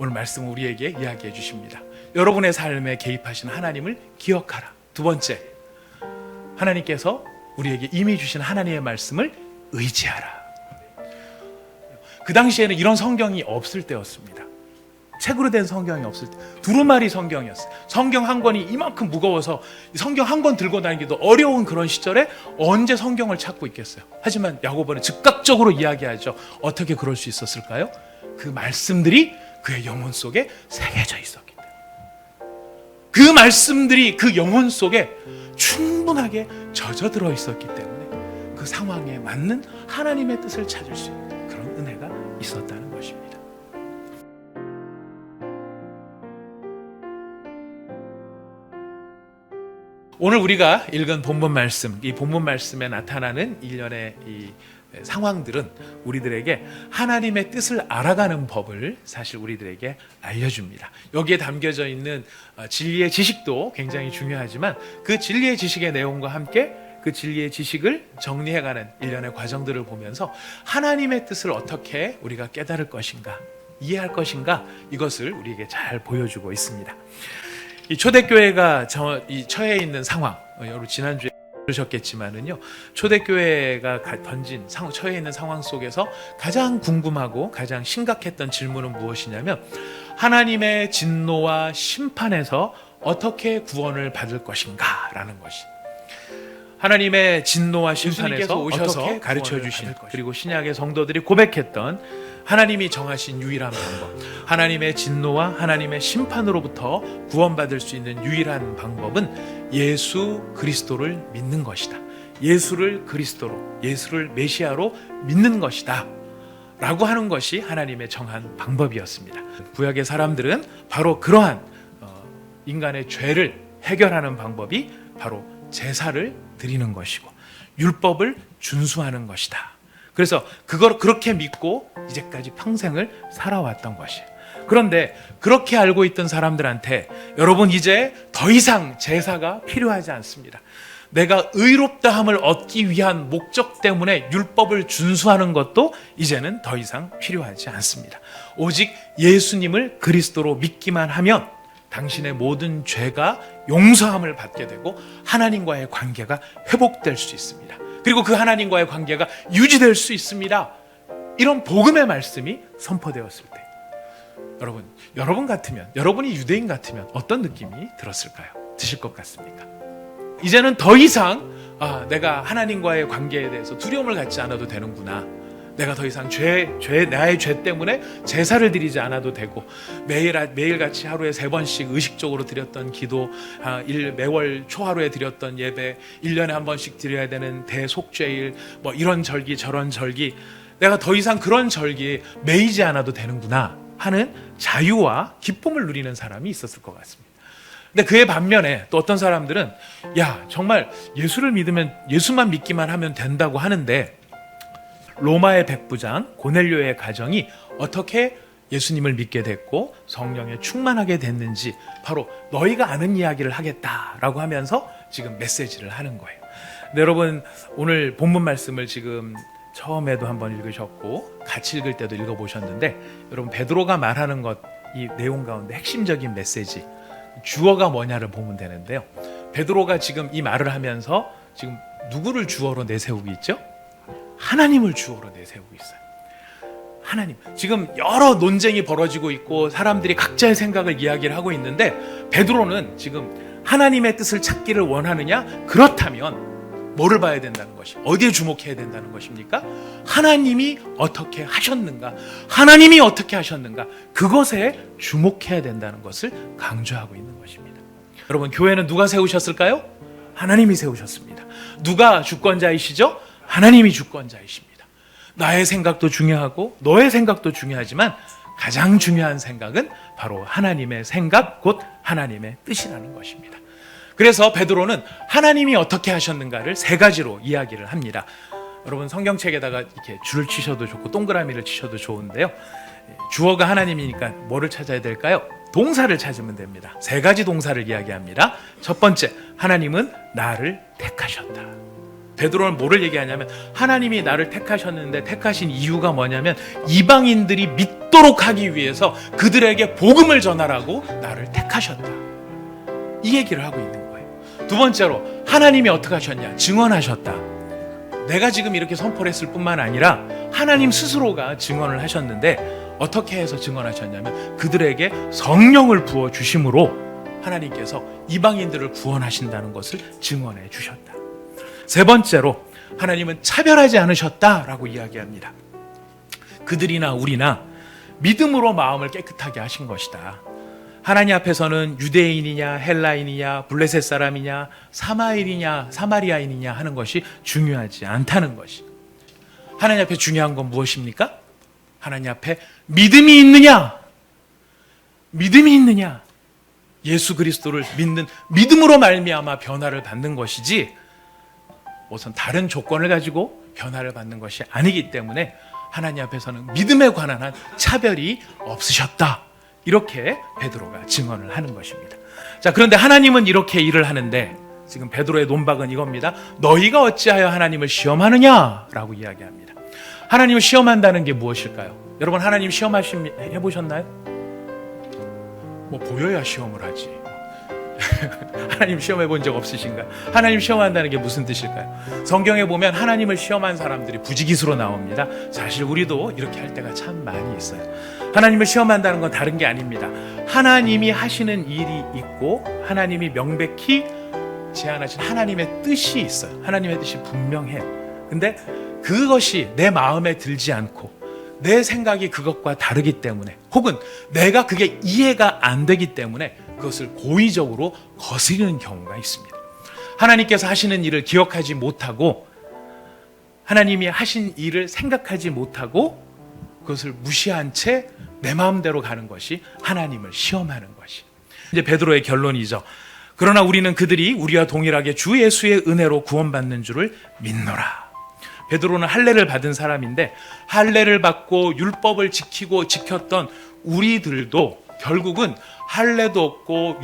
오늘 말씀은 우리에게 이야기해 주십니다. 여러분의 삶에 개입하신 하나님을 기억하라. 두 번째, 하나님께서 우리에게 이미 주신 하나님의 말씀을 의지하라. 그 당시에는 이런 성경이 없을 때였습니다. 책으로 된 성경이 없을 때, 두루마리 성경이었어요. 성경 한 권이 이만큼 무거워서 성경 한 권 들고 다니기도 어려운 그런 시절에 언제 성경을 찾고 있겠어요. 하지만 야고보는 즉각적으로 이야기하죠. 어떻게 그럴 수 있었을까요? 그 말씀들이 그의 영혼 속에 새겨져 있었기 때문에, 그 말씀들이 그 영혼 속에 충분하게 젖어들어 있었기 때문에 그 상황에 맞는 하나님의 뜻을 찾을 수 있는 그런 은혜가 있었다는 것입니다. 오늘 우리가 읽은 본문 말씀, 이 본문 말씀에 나타나는 일련의 이 상황들은 우리들에게 하나님의 뜻을 알아가는 법을 사실 우리들에게 알려줍니다. 여기에 담겨져 있는 진리의 지식도 굉장히 중요하지만 그 진리의 지식의 내용과 함께 그 진리의 지식을 정리해가는 일련의 과정들을 보면서 하나님의 뜻을 어떻게 우리가 깨달을 것인가, 이해할 것인가, 이것을 우리에게 잘 보여주고 있습니다. 이 초대교회가 처해 있는 상황, 여러분 지난주에 들으셨겠지만은요, 초대교회가 처해 있는 상황 속에서 가장 궁금하고 가장 심각했던 질문은 무엇이냐면, 하나님의 진노와 심판에서 어떻게 구원을 받을 것인가 라는 것이, 하나님의 진노와 심판에서 오셔서 가르쳐 주신, 그리고 신약의 성도들이 고백했던 하나님이 정하신 유일한 방법, 하나님의 진노와 하나님의 심판으로부터 구원받을 수 있는 유일한 방법은 예수 그리스도를 믿는 것이다. 예수를 그리스도로, 예수를 메시아로 믿는 것이다 라고 하는 것이 하나님의 정한 방법이었습니다. 구약의 사람들은 바로 그러한 인간의 죄를 해결하는 방법이 바로 제사를 드리는 것이고 율법을 준수하는 것이다. 그래서 그걸 그렇게 믿고 이제까지 평생을 살아왔던 것이에요. 그런데 그렇게 알고 있던 사람들한테, 여러분 이제 더 이상 제사가 필요하지 않습니다. 내가 의롭다함을 얻기 위한 목적 때문에 율법을 준수하는 것도 이제는 더 이상 필요하지 않습니다. 오직 예수님을 그리스도로 믿기만 하면 당신의 모든 죄가 용서함을 받게 되고 하나님과의 관계가 회복될 수 있습니다. 그리고 그 하나님과의 관계가 유지될 수 있습니다. 이런 복음의 말씀이 선포되었을 때, 여러분 같으면, 여러분이 유대인 같으면 어떤 느낌이 들었을까요? 드실 것 같습니까? 이제는 더 이상 내가 하나님과의 관계에 대해서 두려움을 갖지 않아도 되는구나. 내가 더 이상 나의 죄 때문에 제사를 드리지 않아도 되고, 매일같이 하루에 3번씩 의식적으로 드렸던 기도, 매월 초하루에 드렸던 예배, 1년에 한 번씩 드려야 되는 대속죄일, 이런 절기 저런 절기, 내가 더 이상 그런 절기에 매이지 않아도 되는구나 하는 자유와 기쁨을 누리는 사람이 있었을 것 같습니다. 근데 그의 반면에 또 어떤 사람들은, 정말 예수를 믿으면, 예수만 믿기만 하면 된다고 하는데, 로마의 백부장 고넬료의 가정이 어떻게 예수님을 믿게 됐고 성령에 충만하게 됐는지 바로 너희가 아는 이야기를 하겠다라고 하면서 지금 메시지를 하는 거예요. 근데 여러분, 오늘 본문 말씀을 지금 처음에도 한번 읽으셨고 같이 읽을 때도 읽어보셨는데, 여러분 베드로가 말하는 것, 이 내용 가운데 핵심적인 메시지, 주어가 뭐냐를 보면 되는데요, 베드로가 지금 이 말을 하면서 지금 누구를 주어로 내세우고 있죠? 하나님을 주어로 내세우고 있어요. 하나님. 지금 여러 논쟁이 벌어지고 있고 사람들이 각자의 생각을 이야기를 하고 있는데, 베드로는 지금 하나님의 뜻을 찾기를 원하느냐? 그렇다면 뭐를 봐야 된다는 것이, 어디에 주목해야 된다는 것입니까? 하나님이 어떻게 하셨는가? 하나님이 어떻게 하셨는가? 그것에 주목해야 된다는 것을 강조하고 있는 것입니다. 여러분, 교회는 누가 세우셨을까요? 하나님이 세우셨습니다. 누가 주권자이시죠? 하나님이 주권자이십니다. 나의 생각도 중요하고 너의 생각도 중요하지만 가장 중요한 생각은 바로 하나님의 생각, 곧 하나님의 뜻이라는 것입니다. 그래서 베드로는 하나님이 어떻게 하셨는가를 3가지로 이야기를 합니다. 여러분 성경책에다가 이렇게 줄을 치셔도 좋고 동그라미를 치셔도 좋은데요, 주어가 하나님이니까 뭐를 찾아야 될까요? 동사를 찾으면 됩니다. 3가지 동사를 이야기합니다. 첫 번째, 하나님은 나를 택하셨다. 베드로는 뭐를 얘기하냐면 하나님이 나를 택하셨는데 택하신 이유가 뭐냐면 이방인들이 믿도록 하기 위해서 그들에게 복음을 전하라고 나를 택하셨다. 이 얘기를 하고 있는 거예요. 두 번째로 하나님이 어떻게 하셨냐? 증언하셨다. 내가 지금 이렇게 선포를 했을 뿐만 아니라 하나님 스스로가 증언을 하셨는데 어떻게 해서 증언하셨냐면 그들에게 성령을 부어주심으로 하나님께서 이방인들을 구원하신다는 것을 증언해 주셨다. 세 번째로 하나님은 차별하지 않으셨다라고 이야기합니다. 그들이나 우리나 믿음으로 마음을 깨끗하게 하신 것이다. 하나님 앞에서는 유대인이냐 헬라인이냐 블레셋 사람이냐 사마일이냐 사마리아인이냐 하는 것이 중요하지 않다는 것이. 하나님 앞에 중요한 건 무엇입니까? 하나님 앞에 믿음이 있느냐? 믿음이 있느냐? 예수 그리스도를 믿는 믿음으로 말미암아 변화를 받는 것이지 우선 다른 조건을 가지고 변화를 받는 것이 아니기 때문에 하나님 앞에서는 믿음에 관한 한 차별이 없으셨다. 이렇게 베드로가 증언을 하는 것입니다. 자, 그런데 하나님은 이렇게 일을 하는데 지금 베드로의 논박은 이겁니다. 너희가 어찌하여 하나님을 시험하느냐라고 이야기합니다. 하나님을 시험한다는 게 무엇일까요? 여러분 하나님 시험 해보셨나요? 뭐 보여야 시험을 하지. 하나님 시험해 본 적 없으신가요? 하나님 시험한다는 게 무슨 뜻일까요? 성경에 보면 하나님을 시험한 사람들이 부지기수로 나옵니다. 사실 우리도 이렇게 할 때가 참 많이 있어요. 하나님을 시험한다는 건 다른 게 아닙니다. 하나님이 하시는 일이 있고 하나님이 명백히 제안하신 하나님의 뜻이 있어요. 하나님의 뜻이 분명해요. 근데 그것이 내 마음에 들지 않고 내 생각이 그것과 다르기 때문에 혹은 내가 그게 이해가 안 되기 때문에 그것을 고의적으로 거스르는 경우가 있습니다. 하나님께서 하시는 일을 기억하지 못하고 하나님이 하신 일을 생각하지 못하고 그것을 무시한 채 내 마음대로 가는 것이 하나님을 시험하는 것이. 이제 베드로의 결론이죠. 그러나 우리는 그들이 우리와 동일하게 주 예수의 은혜로 구원받는 줄을 믿노라. 베드로는 할례를 받은 사람인데 할례를 받고 율법을 지키고 지켰던 우리들도 결국은 할례도 없고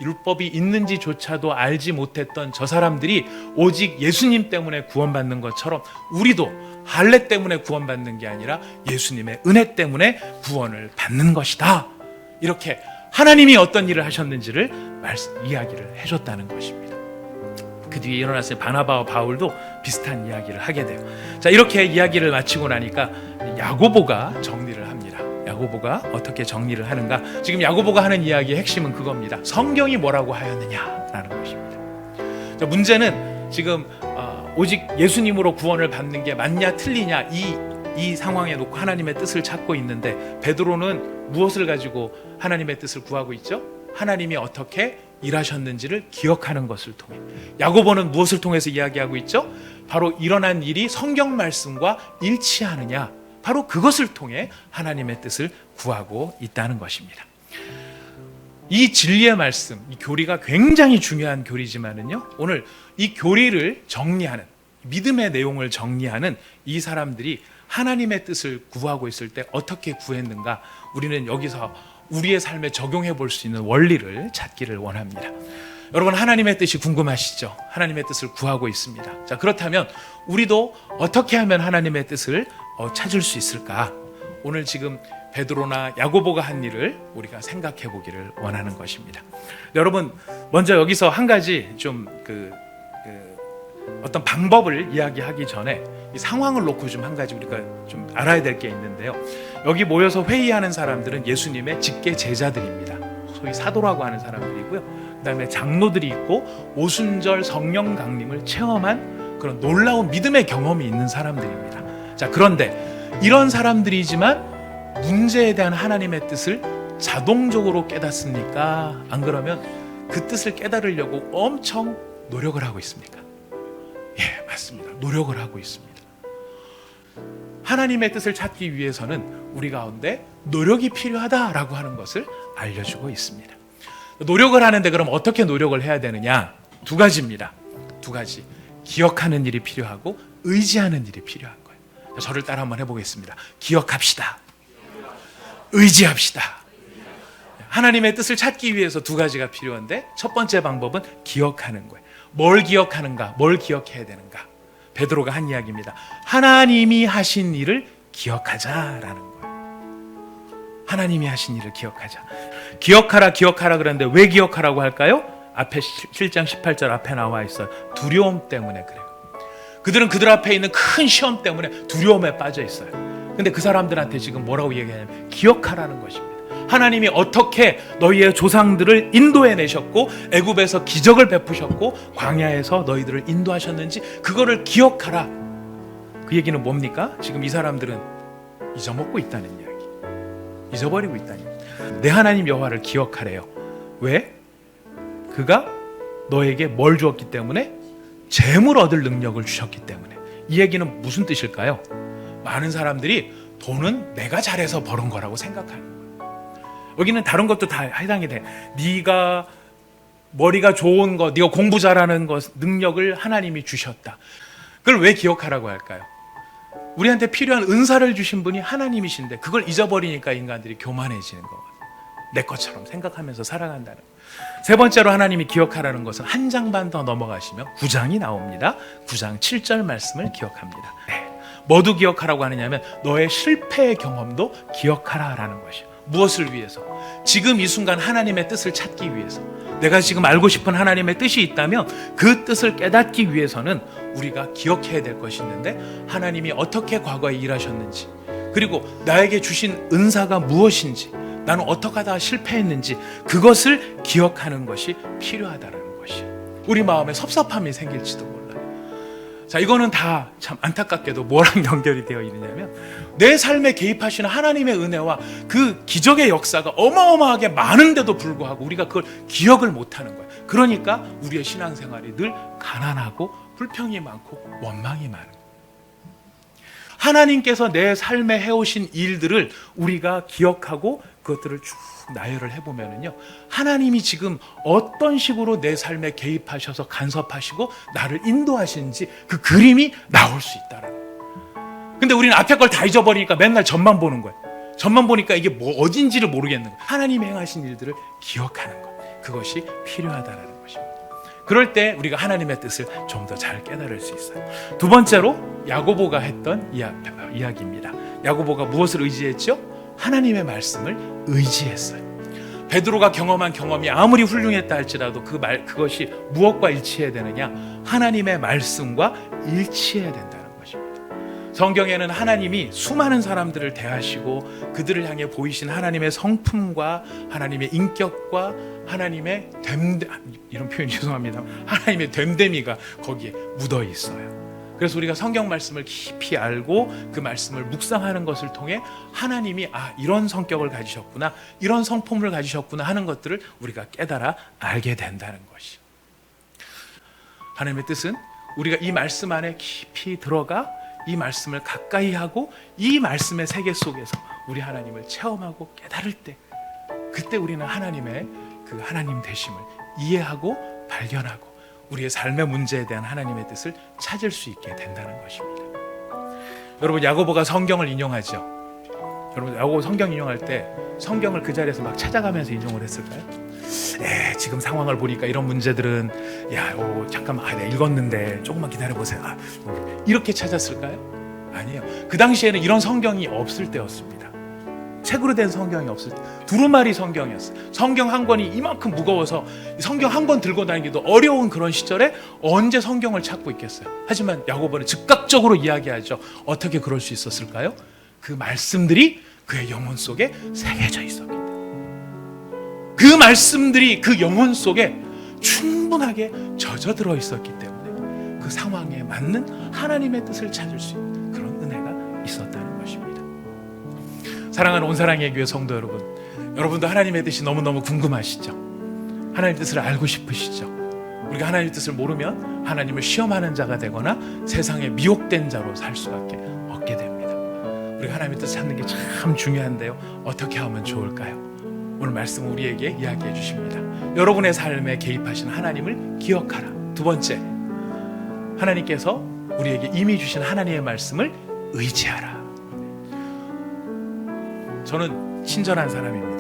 율법이 있는지조차도 알지 못했던 저 사람들이 오직 예수님 때문에 구원받는 것처럼 우리도 할례 때문에 구원받는 게 아니라 예수님의 은혜 때문에 구원을 받는 것이다. 이렇게 하나님이 어떤 일을 하셨는지를 이야기를 해줬다는 것입니다. 그 뒤에 일어났을 바나바와 바울도 비슷한 이야기를 하게 돼요. 자, 이렇게 이야기를 마치고 나니까 야고보가 정리를 합니다. 야고보가 어떻게 정리를 하는가? 지금 야고보가 하는 이야기의 핵심은 그겁니다. 성경이 뭐라고 하였느냐라는 것입니다. 자, 문제는 지금 오직 예수님으로 구원을 받는 게 맞냐 틀리냐 이 상황에 놓고 하나님의 뜻을 찾고 있는데 베드로는 무엇을 가지고 하나님의 뜻을 구하고 있죠? 하나님이 어떻게 일하셨는지를 기억하는 것을 통해. 야고보는 무엇을 통해서 이야기하고 있죠? 바로 일어난 일이 성경 말씀과 일치하느냐, 바로 그것을 통해 하나님의 뜻을 구하고 있다는 것입니다. 이 진리의 말씀, 이 교리가 굉장히 중요한 교리지만은요, 오늘 이 교리를 정리하는, 믿음의 내용을 정리하는 이 사람들이 하나님의 뜻을 구하고 있을 때 어떻게 구했는가, 우리는 여기서 우리의 삶에 적용해 볼 수 있는 원리를 찾기를 원합니다. 여러분, 하나님의 뜻이 궁금하시죠? 하나님의 뜻을 구하고 있습니다. 자, 그렇다면 우리도 어떻게 하면 하나님의 뜻을 찾을 수 있을까? 오늘 지금 베드로나 야고보가 한 일을 우리가 생각해 보기를 원하는 것입니다. 여러분, 먼저 여기서 한 가지 좀 어떤 방법을 이야기하기 전에 이 상황을 놓고 좀 한 가지 우리가 좀 알아야 될 게 있는데요. 여기 모여서 회의하는 사람들은 예수님의 직계 제자들입니다. 소위 사도라고 하는 사람들이고요. 그다음에 장로들이 있고 오순절 성령 강림을 체험한 그런 놀라운 믿음의 경험이 있는 사람들입니다. 자, 그런데 이런 사람들이지만 문제에 대한 하나님의 뜻을 자동적으로 깨닫습니까? 안 그러면 그 뜻을 깨달으려고 엄청 노력을 하고 있습니까? 예, 맞습니다. 노력을 하고 있습니다. 하나님의 뜻을 찾기 위해서는 우리 가운데 노력이 필요하다라고 하는 것을 알려주고 있습니다. 노력을 하는데 그럼 어떻게 노력을 해야 되느냐? 두 가지입니다. 두 가지. 기억하는 일이 필요하고 의지하는 일이 필요한 거예요. 저를 따라 한번 해보겠습니다. 기억합시다. 의지합시다. 하나님의 뜻을 찾기 위해서 두 가지가 필요한데 첫 번째 방법은 기억하는 거예요. 뭘 기억하는가? 뭘 기억해야 되는가? 베드로가 한 이야기입니다. 하나님이 하신 일을 기억하자라는 거예요. 하나님이 하신 일을 기억하자. 기억하라 그랬는데 왜 기억하라고 할까요? 앞에 7장 18절 앞에 나와 있어요. 두려움 때문에 그래요. 그들은 그들 앞에 있는 큰 시험 때문에 두려움에 빠져 있어요. 근데 그 사람들한테 지금 뭐라고 얘기하냐면 기억하라는 것입니다. 하나님이 어떻게 너희의 조상들을 인도해 내셨고 애굽에서 기적을 베푸셨고 광야에서 너희들을 인도하셨는지 그거를 기억하라. 그 얘기는 뭡니까? 지금 이 사람들은 잊어먹고 있다는 이야기, 잊어버리고 있다는 이야기. 내 하나님 여호와를 기억하래요. 왜? 그가 너에게 뭘 주었기 때문에? 재물 얻을 능력을 주셨기 때문에. 이 얘기는 무슨 뜻일까요? 많은 사람들이 돈은 내가 잘해서 버는 거라고 생각하는 거예요. 여기는 다른 것도 다 해당이 돼. 네가 머리가 좋은 거, 네가 공부 잘하는 것, 능력을 하나님이 주셨다. 그걸 왜 기억하라고 할까요? 우리한테 필요한 은사를 주신 분이 하나님이신데 그걸 잊어버리니까 인간들이 교만해지는 거거든요. 내 것처럼 생각하면서 살아간다는 거예요. 세 번째로 하나님이 기억하라는 것은 한 장만 더 넘어가시면 9장이 나옵니다. 9장 7절 말씀을 기억합니다. 네. 뭐도 기억하라고 하느냐면 너의 실패의 경험도 기억하라라는 것이에요. 무엇을 위해서? 지금 이 순간 하나님의 뜻을 찾기 위해서. 내가 지금 알고 싶은 하나님의 뜻이 있다면 그 뜻을 깨닫기 위해서는 우리가 기억해야 될 것이 있는데 하나님이 어떻게 과거에 일하셨는지 그리고 나에게 주신 은사가 무엇인지 나는 어떻게 하다가 실패했는지 그것을 기억하는 것이 필요하다는 것이에요. 우리 마음에 섭섭함이 생길지도 몰라요. 자, 이거는 다 참 안타깝게도 뭐랑 연결이 되어 있느냐면 내 삶에 개입하시는 하나님의 은혜와 그 기적의 역사가 어마어마하게 많은데도 불구하고 우리가 그걸 기억을 못하는 거예요. 그러니까 우리의 신앙생활이 늘 가난하고 불평이 많고 원망이 많은 거예요. 하나님께서 내 삶에 해오신 일들을 우리가 기억하고 그것들을 쭉 나열을 해보면요, 하나님이 지금 어떤 식으로 내 삶에 개입하셔서 간섭하시고 나를 인도하시는지 그 그림이 나올 수 있다는 거예요. 근데 우리는 앞에 걸 다 잊어버리니까 맨날 전만 보는 거예요. 전만 보니까 이게 뭐 어딘지를 모르겠는 거예요. 하나님이 행하신 일들을 기억하는 것, 그것이 필요하다는 것입니다. 그럴 때 우리가 하나님의 뜻을 좀 더 잘 깨달을 수 있어요. 두 번째로 야고보가 했던 이야기입니다. 야고보가 무엇을 의지했죠? 하나님의 말씀을 의지했어요. 베드로가 경험한 경험이 아무리 훌륭했다 할지라도 그것이 무엇과 일치해야 되느냐? 하나님의 말씀과 일치해야 된다는 것입니다. 성경에는 하나님이 수많은 사람들을 대하시고 그들을 향해 보이신 하나님의 성품과 하나님의 인격과 하나님의 이런 표현 죄송합니다. 하나님의 됨됨이가 거기에 묻어 있어요. 그래서 우리가 성경 말씀을 깊이 알고 그 말씀을 묵상하는 것을 통해 하나님이 이런 성격을 가지셨구나, 이런 성품을 가지셨구나 하는 것들을 우리가 깨달아 알게 된다는 것이. 하나님의 뜻은 우리가 이 말씀 안에 깊이 들어가 이 말씀을 가까이 하고 이 말씀의 세계 속에서 우리 하나님을 체험하고 깨달을 때, 그때 우리는 하나님의 그 하나님 되심을 이해하고 발견하고 우리의 삶의 문제에 대한 하나님의 뜻을 찾을 수 있게 된다는 것입니다. 여러분, 야고보가 성경을 인용하죠. 여러분, 야고보 성경 인용할 때 성경을 그 자리에서 막 찾아가면서 인용을 했을까요? 지금 상황을 보니까 이런 문제들은 잠깐만 내가 읽었는데 조금만 기다려보세요. 이렇게 찾았을까요? 아니에요. 그 당시에는 이런 성경이 없을 때였습니다. 책으로 된 성경이 없을 때 두루마리 성경이었어요. 성경 한 권이 이만큼 무거워서 성경 한 권 들고 다니기도 어려운 그런 시절에 언제 성경을 찾고 있겠어요. 하지만 야고보는 즉각적으로 이야기하죠. 어떻게 그럴 수 있었을까요? 그 말씀들이 그의 영혼 속에 새겨져 있었기 때문에, 그 말씀들이 그 영혼 속에 충분하게 젖어들어 있었기 때문에 그 상황에 맞는 하나님의 뜻을 찾을 수 있는 그런 은혜가 있었다는 것입니다. 사랑하는 온사랑의 교회 성도 여러분, 여러분도 하나님의 뜻이 너무너무 궁금하시죠? 하나님의 뜻을 알고 싶으시죠? 우리가 하나님의 뜻을 모르면 하나님을 시험하는 자가 되거나 세상에 미혹된 자로 살 수밖에 없게 됩니다. 우리가 하나님의 뜻을 찾는 게 참 중요한데요, 어떻게 하면 좋을까요? 오늘 말씀은 우리에게 이야기해 주십니다. 여러분의 삶에 개입하신 하나님을 기억하라. 두 번째, 하나님께서 우리에게 이미 주신 하나님의 말씀을 의지하라. 저는 친절한 사람입니다.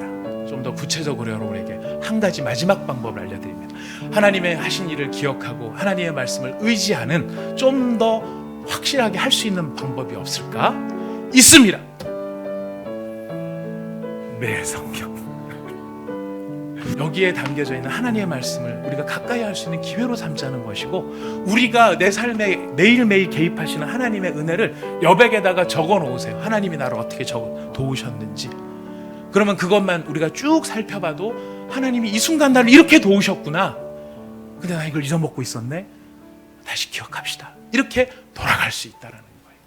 좀 더 구체적으로 여러분에게 한 가지 마지막 방법을 알려드립니다. 하나님의 하신 일을 기억하고 하나님의 말씀을 의지하는 좀 더 확실하게 할 수 있는 방법이 없을까? 있습니다. 내 성경. 여기에 담겨져 있는 하나님의 말씀을 우리가 가까이 할 수 있는 기회로 삼자는 것이고, 우리가 내 삶에 매일매일 개입하시는 하나님의 은혜를 여백에다가 적어 놓으세요. 하나님이 나를 어떻게 도우셨는지. 그러면 그것만 우리가 쭉 살펴봐도 하나님이 이 순간 나를 이렇게 도우셨구나, 근데 나 이걸 잊어먹고 있었네, 다시 기억합시다, 이렇게 돌아갈 수 있다는 거예요.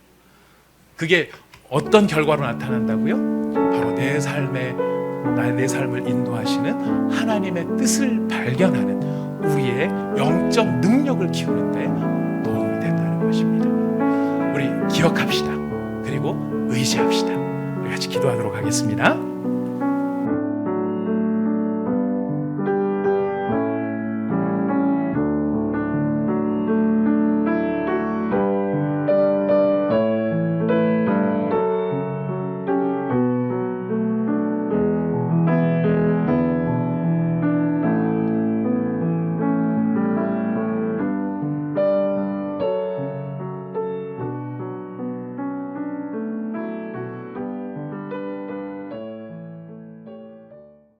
그게 어떤 결과로 나타난다고요? 바로 내 삶을 인도하시는 하나님의 뜻을 발견하는 우리의 영적 능력을 키우는 데 도움이 된다는 것입니다. 우리 기억합시다. 그리고 의지합시다. 우리 같이 기도하도록 하겠습니다.